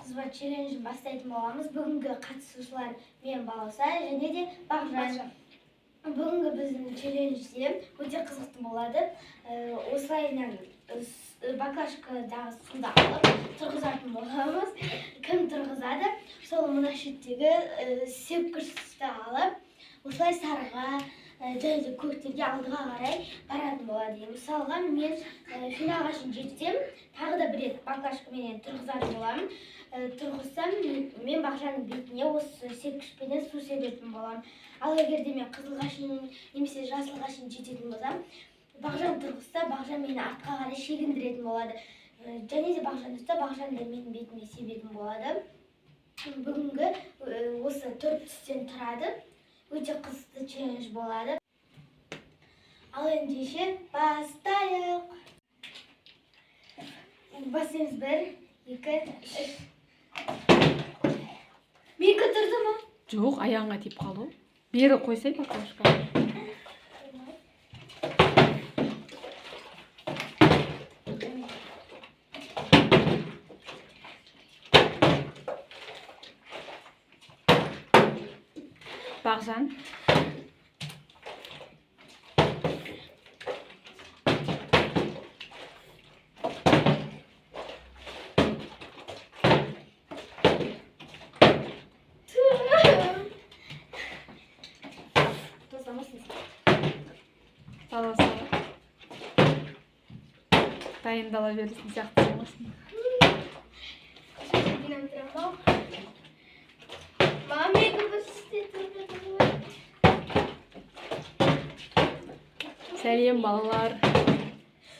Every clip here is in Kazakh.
шашқызба челленджін бастайтын боламыз. Бүгінгі қатысушылар мен Балауса және де Бағжан. Бүгінгі біздің челленджде өте қызықты болады. Осылайынан баклажкадағы суды алып тұрғызатын боламыз. Кім тұрғызады? Сол мына шеттегі сепкішті алып, осылай сарыға және де көктерге алдыға қарай баратын болады. Мысалға, мен финалға шейін жетсем, тағы да бір рет баклажкамен тұрғызатын боламын. Тұрғызсам, мен Бағжанның бетіне осы сепкішпенен су себетін боламын. Ал егер де мен қызылға шейін немесе жасылға шейін жететін болсам, Бағжан тұрғызса, Бағжан мені артқа қарай шегіндіретін болады. Және де Бағжан тұрса, Бағжан да менің бетіме себетін болады. Бүгінгі осы 4 түстен тұрады. Өте қызықты челлендж болады. Ал ендеше бастайық. Бастаймыз 1, 2, 3. Менікі тұрды ма? Жоқ, аяғыңа тиіп қалу. Бері қойсай баклажка. Бағжан. Балауса. Дайындала бересің сияқты болмасын. Сәлем балалар.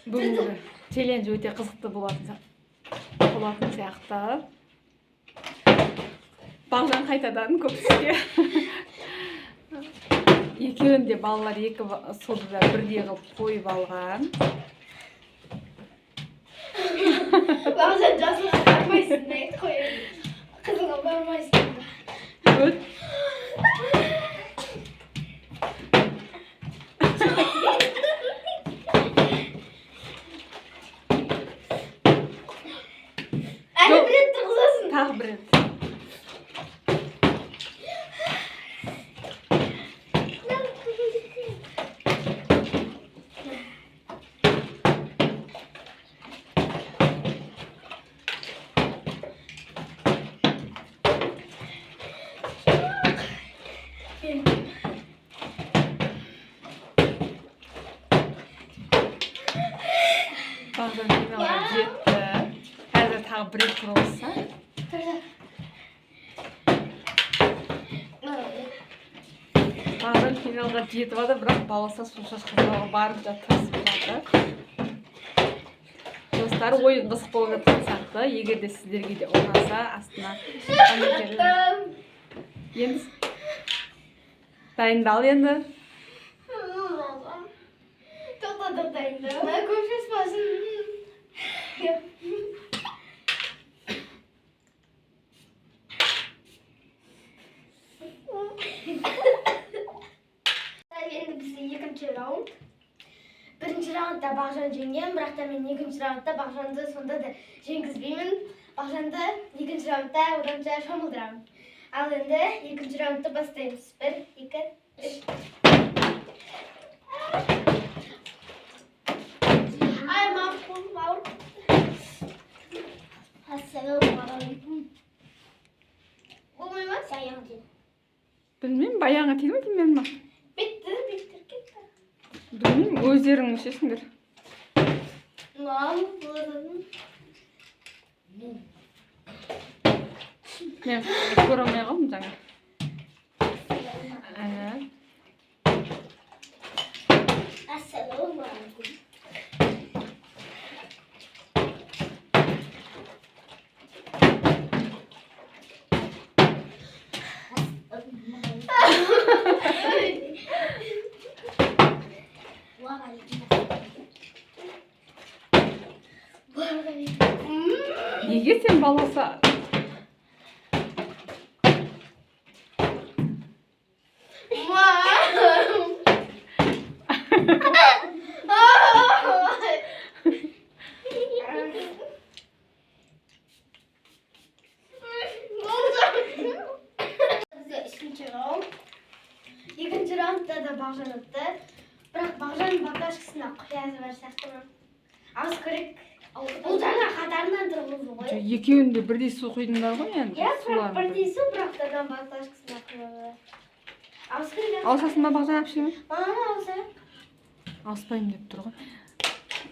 Бүгінгі челлендж өте қызықты болатын сияқты. Бағжан қайтадан көп түске. Екеуін де балалар екі суды да бірдей қылып қойып алған. Бағжан жасылға бармайсың, айтып қойып. Қызылға бармайсың. Өт. Әлі бір рет тұрғызасың. Тағы бір рет. Бағжан финалға жетті. Қазір тағы бір рет тұрғызса. Бағжан финалға жетіп ады, бірақ Балауса су шашқызбаға барынша тырысып жатыр. Достар, ойын қызық болып жатқан сияқты. Егер де сіздерге де ұнаса, астына комменттерін. Енді дайындал енді. Тоқтадық дайындал. Көп шашпасын. Енді бізде екінші раунд. Бірінші раундта Бағжан жеңген, бірақ та мен екінші раундта Бағжанды сонда да жеңгізбеймін. Бағжанды екінші раундта оданша шомылдырамын. Ал енді екінші раундты бастаймыз. 1, 2, 3. Ай, мауыр. Ассалаумағалейкум. Болмай ма? Саяң деді. Білмеймін, баяңа тиді ме, тимеді ма? Биттір кетті. Білмеймін, өздерің мүшесіңдер. Мен көре алмай қалдым жаңа. Ассалаумағалейкум. Неге сен Балауса? жазып бар сияқты ма? Ауыз керек. Бұл жаңа қатарынан тұрғызу ғой. Екеуінде бірдей су құйдыңдар ғой енді. Иә, бірақ бірдей су, бірақ тадан баклажкасына құйылады. Ауыз керек. Ауысасың ба Бағжан әпшеме? Маған ауысам. Ауыспаймын деп тұр ғой.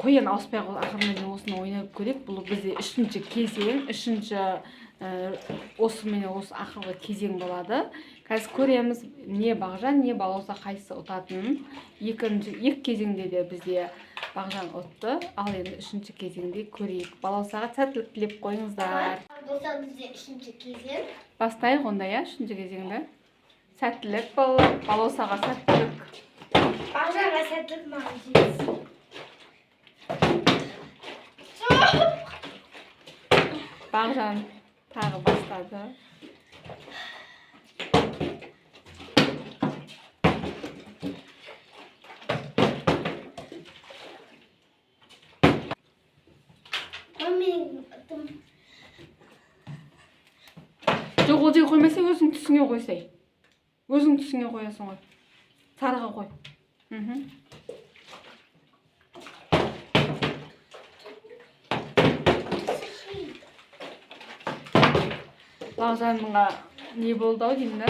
Қой енді ауыспай қол ақырында осыны ойнап көрейік. Бұл бізде үшінші кезең, осымен осы ақырғы кезең болады. Қазір көреміз не Бағжан, не балауса қайсысы ұтатынын. Екі кезеңде де бізде Бағжан ұтты, ал енді үшінші кезеңде көрейік. Балаусаға сәттілік тілеп қойыңыздар. Болса бізде үшінші кезең. Бастайық онда, иә, үшінші кезеңді. Сәттілік балалар, балаусаға сәттілік. Бағжанға сәттілік, маған жеңіс. Бағжан тағы бастады. Жоқ, ол жерге қоймасай, өзің түсіңе қойсай. Өзің түсіңе қоясың ғой. Сарыға қой. Бағжанға не болды ау деймін да?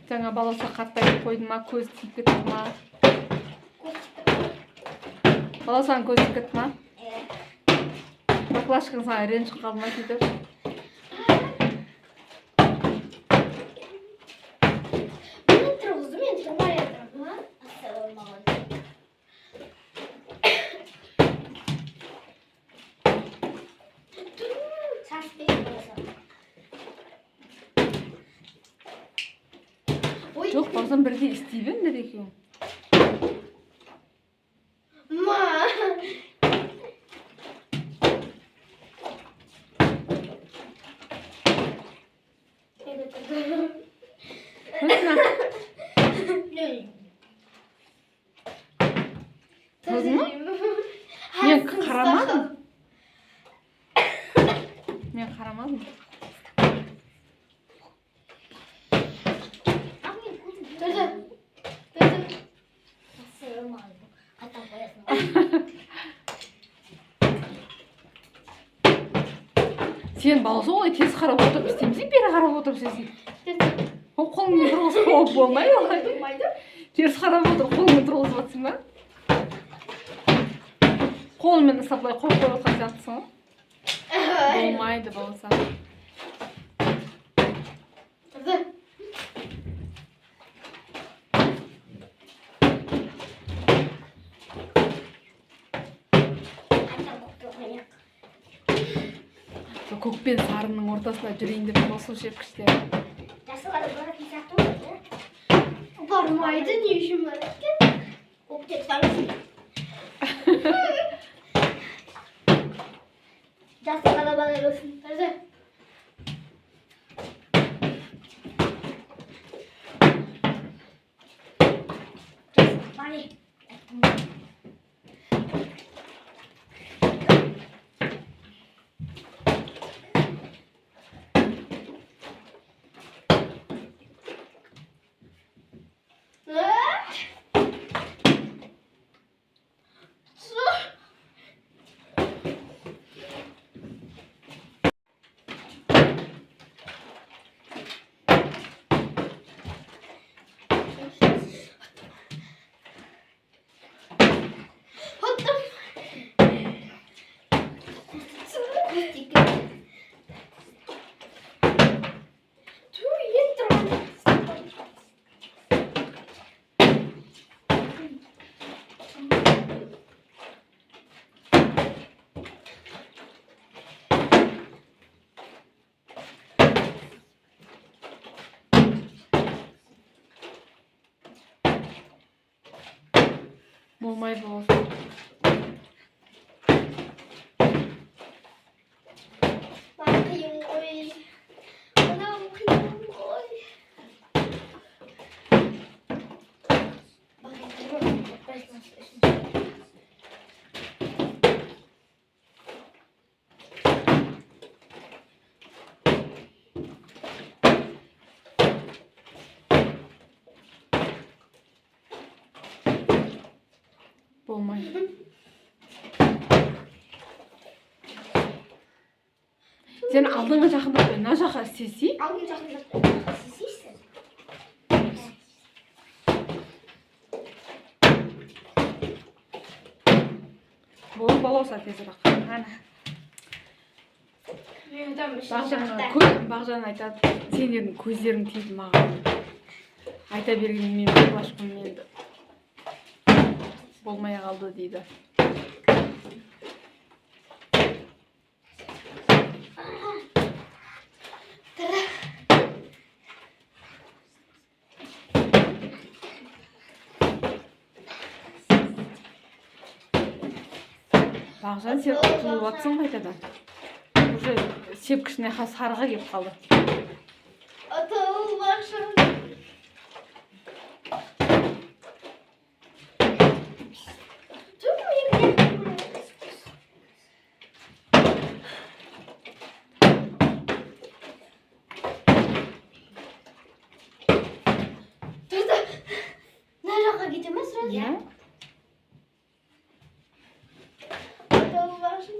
Жаңа балауса қаттайып қойды ма, көз тиіп кетті ма? Балаусаның көз тиіп кетті ма? Баклажкаң саған ренжіп қалды ма сөйтіп? Мен тұрғызды, мен тұрмай отырмын. Жоқ, Бағжан бірге істей беріңдер екеуің. Мен қарамадым. Сен балауса олай теріс қарап отырып істемесең, бері қарап отырып істесең. Қолыңмен тұрғызып қойып болмайды олай. Теріс қарап отырып қолыңмен тұрғызып жатсың ба? Қолыңмен ұстап былай қойып отырған сияқтысың ғой. Болмайды балауса. Көк пен сарының ортасына жүрейін деп қосу шепкіштер. Жасылары баратын сияқты ғой. Бармайды, не үшін бар екен? Көктеп салсын. Жасылары бара берсін. Болмайды болсын. Қиын ғой. Мынау қиын ғой. Болмайды. Сен алдыңғы жақындап, мына жаққа істесей. Алдың жақындап істейсің. Бұл балауса тезірек. Ана. Бағжан айтады, сендердің көздерің тиді маған. Айта берген мен башқым енді. Болмай қалды дейді. Бағжан, сен ұтылып атсың қайтадан. Уже сепкішіне сарыға кеп қалды. Атыл бақшым. Мына жаққа кете ме сразу? Иә. Атыл бақшым.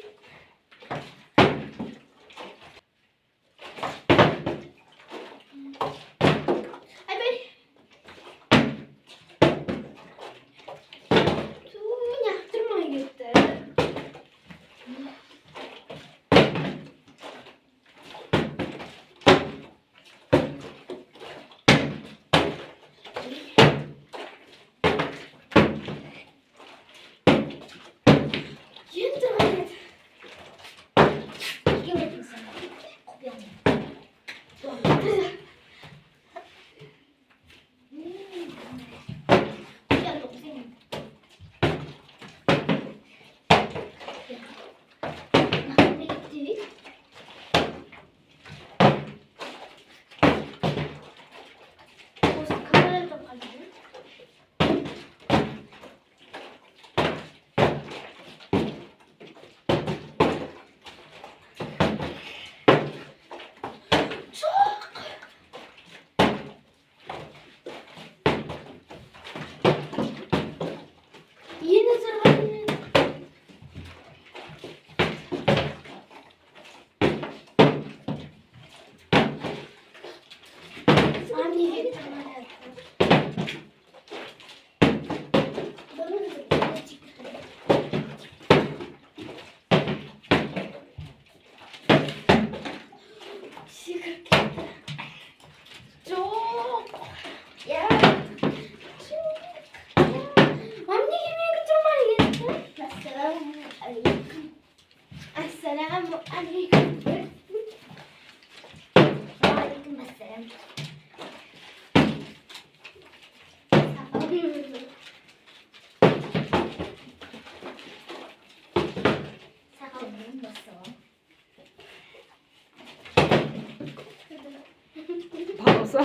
Balasa.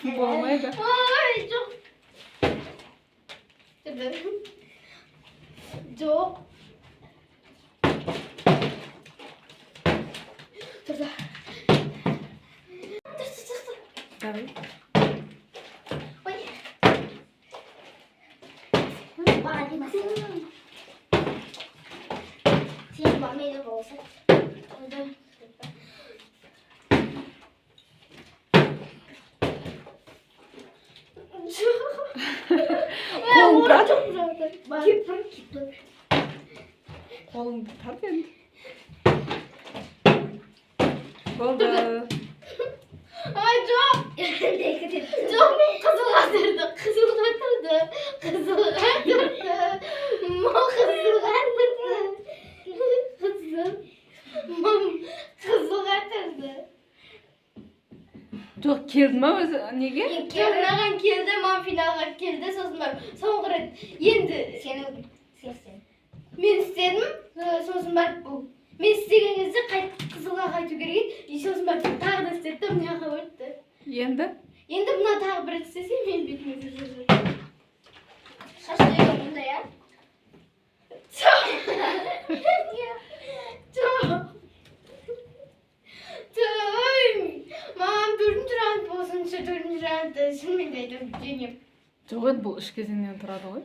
Болмайды. Ой, жоқ. Жоқ. Тұрды. Давай. Ой. Маған демесін. Сен бармайды болса. Тұрды. Қолың тарт. Кепір. Қолыңды тарт енді. Болды. Ай, жоқ. Жоқ, мен қызылға тұрды. Қызылға тұрды. Қызылға тұрды. Мам, қызылға тұрды. Мам, қызылға тұрды. Жоқ, келді ма өзі неге? Маған келді, мам финалға келді. Сосын барып, соңғы рет енді сені мен істедім. Сосын барып бұл. Мен істеген кезде қызылға қайту керек. Сосын барып тағы да істетті, мына жаққа өтті. Енді? Енді мына тағы бір рет істесе, мен бетіме жүрді. Шашты мұнда, я? Мам, төртінші раунд болсыншы, төртінші раундты шынымен де айтып жеңем. Жоқ енді бұл 3 кезеңнен тұрады ғой.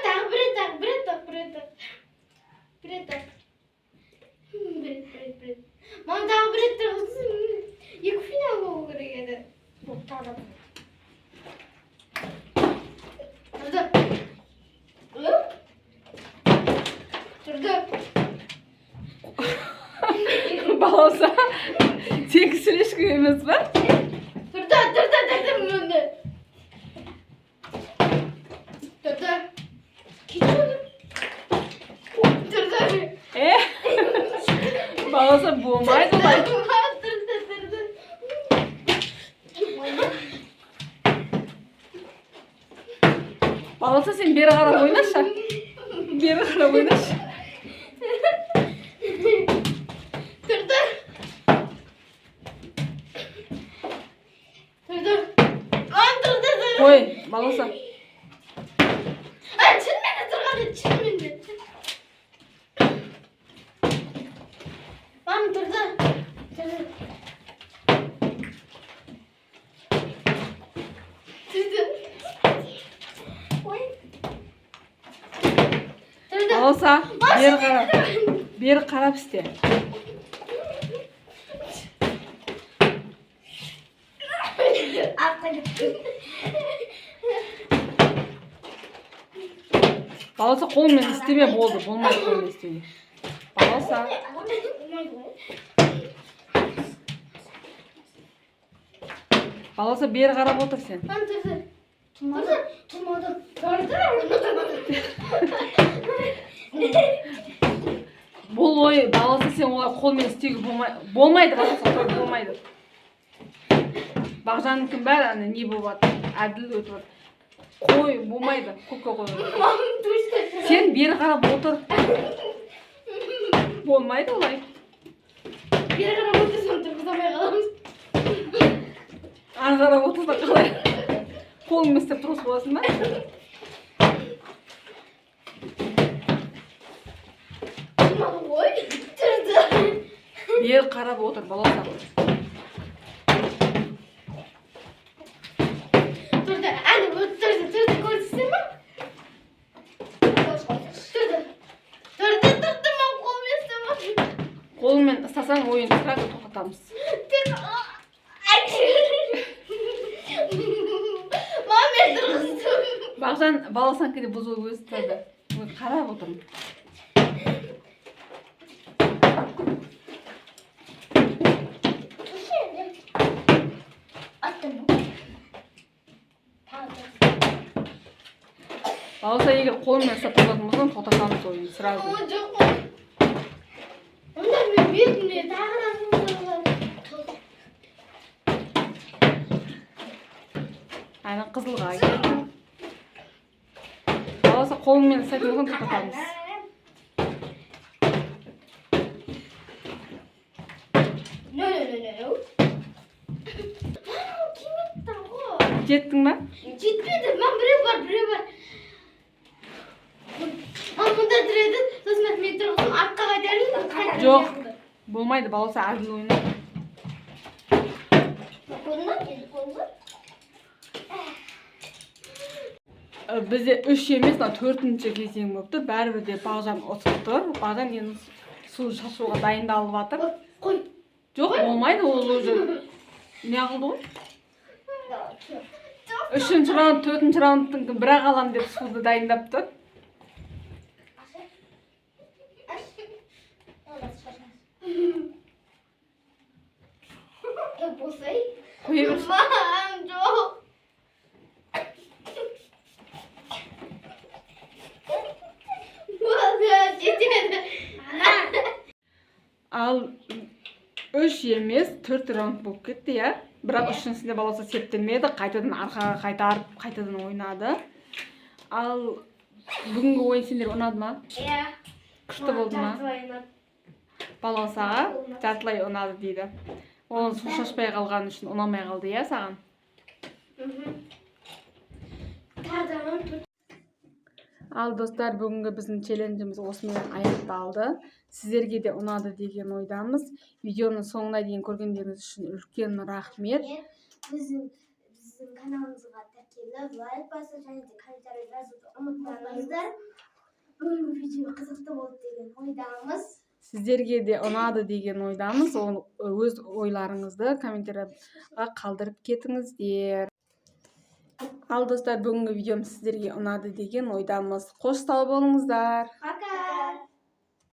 Тағы бір рет Балауса тек сүйлешкі емес па? Тұрды. Балауса болмайды олай. Балауса сен бері қарап ойнашы. Бері қарап ойнашы. Ой, балауса. Балауса, бері қарап істе. Балауса қолмен істеме болды, болмайды қолмен істеуге. Балауса. Балауса бері қарап отыр сен. Бұл ой, балауса сен олай қолмен істеуге болмайды, балауса болмайды. Бағжаныкін бәрі не болып жатыр, әділ өтіп жатыр. Қой, болмайды, көкке қой. Сен бері қарап отыр. Болмайды олай. Бері қарап отырсам тұрғызамай қаламыз. Ары қарап отырса қалай? Қолыңды істеп тұрғыз боласың ба? Ой, тұрды. Бері қарап отыр, балауса. Қолыңмен ұстасаң ойын сразу тоқтатамыз. Бағжан баласан кейде бұзу өзі тұрды. Қарап отырмын. Баласа егер қолыңмен ұстап тұратын болсаң тоқтатамыз ойын сразу. Ана қызылға келді. Баласа қолыңмен ұстайтын болсаң тоқтатамыз. Жеттің ба? Жетпеді, мен біреу бар. Мұнда тұреді, сосын мен тұрғызым, артқа қайтарым. Жоқ, болмайды, баласа әділ ойна. Бізде 3 емес, 4-ші кезең болып тұр. Бәрібір де Бағжан ұтып тұр. Бағжан енді су шашуға дайындалып жатыр. Қой. Жоқ, болмайды, ол уже не қылды ғой? 3-ші раунд, 4-ші раундтың бірақ алам деп суды дайындап тұр. Қойы бір. Ал 3 емес 4 раунд болып кетті, я. Бірақ 3-шісінде баласа септелмеді, қайтадан арқаға қайтарып, қайтадан ойнады. Ал бүгінгі ойын сендер ұнады ма? Иә. Күшті болды ма? Баласаға жартылай ұнады дейді. Ол су шашпай қалған үшін ұнамай қалды, я, саған? Ал достар, бүгінгі біздің челленджіміз осымен аяқталды. Сіздерге де ұнады деген ойдамыз. Видеоны соңына дейін көргендеріңіз үшін үлкен рахмет. Біздің каналымызға тіркеліп, лайк басып, және де комментарий жазуды ұмытпаңыздар. Бүгінгі видео қызықты болды деген ойдамыз. Сіздерге де ұнады деген ойдамыз. Өз ойларыңызды комментарийға қалдырып кетіңіздер. Ал достар, бүгінгі видеом сіздерге ұнады деген ойдамыз. Қош сау болыңыздар. Пока.